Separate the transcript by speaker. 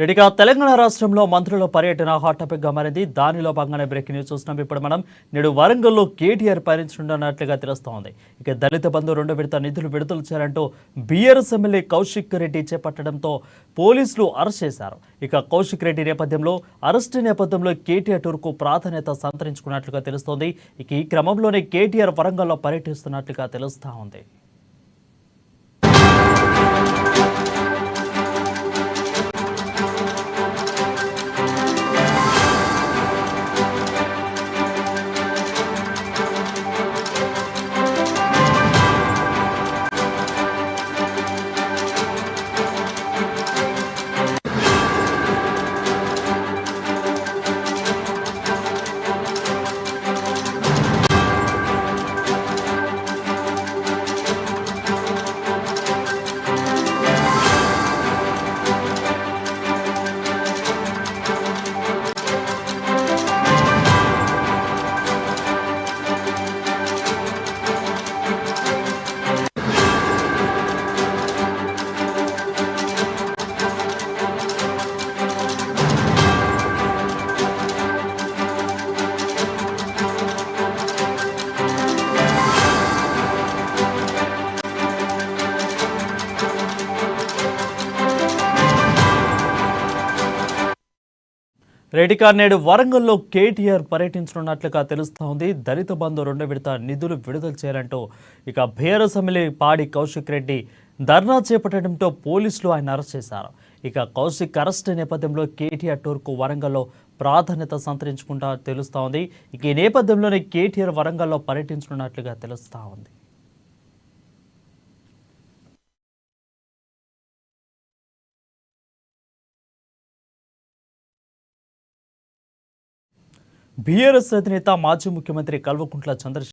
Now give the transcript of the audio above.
Speaker 1: ఇక తెలంగాణ రాష్ట్రంలో మంత్రుల పర్యటన హాట్ టాపిక్ గా మారింది. దానిలో భాగంగానే బ్రేకింగ్ న్యూస్ చూస్తున్నాం. ఇప్పుడు మనం నేడు వరంగల్లో కేటీఆర్ పర్యటించనున్నట్లుగా తెలుస్తోంది. ఇక దళిత బంధు 2 విడత నిధులు విడుదల చేయాలంటూ బీఆర్ఎస్ ఎమ్మెల్యే కౌశిక్ రెడ్డి చేపట్టడంతో పోలీసులు అరెస్ట్ చేశారు. ఇక కౌశిక్ రెడ్డి అరెస్టు నేపథ్యంలో కేటీఆర్ టూర్కు ప్రాధాన్యత సంతరించుకున్నట్లుగా తెలుస్తోంది. ఇక ఈ క్రమంలోనే కేటీఆర్ వరంగల్లో పర్యటిస్తున్నట్లుగా తెలుస్తా ఉంది. నేడు వరంగల్లో కేటీఆర్ పర్యటించనున్నట్లుగా తెలుస్తోంది. దళిత బంధు 2 విడత నిధులు విడుదల చేయాలంటూ ఇక బీఆర్ఎస్ ఎమ్మెల్యే పాడి కౌశిక్ రెడ్డి ధర్నా చేపట్టడంతో పోలీసులు ఆయన అరెస్ట్ చేశారు. ఇక కౌశిక్ అరెస్ట్ నేపథ్యంలో కేటీఆర్ టూర్కు వరంగల్లో ప్రాధాన్యత సంతరించుకుంటా తెలుస్తోంది. ఇక ఈ నేపథ్యంలోనే కేటీఆర్ వరంగల్లో పర్యటించనున్నట్లుగా తెలుస్తా ఉంది. బీఆర్ఎస్ అధినేత మాజీ ముఖ్యమంత్రి కల్వకుంట్ల చంద్రశేఖర్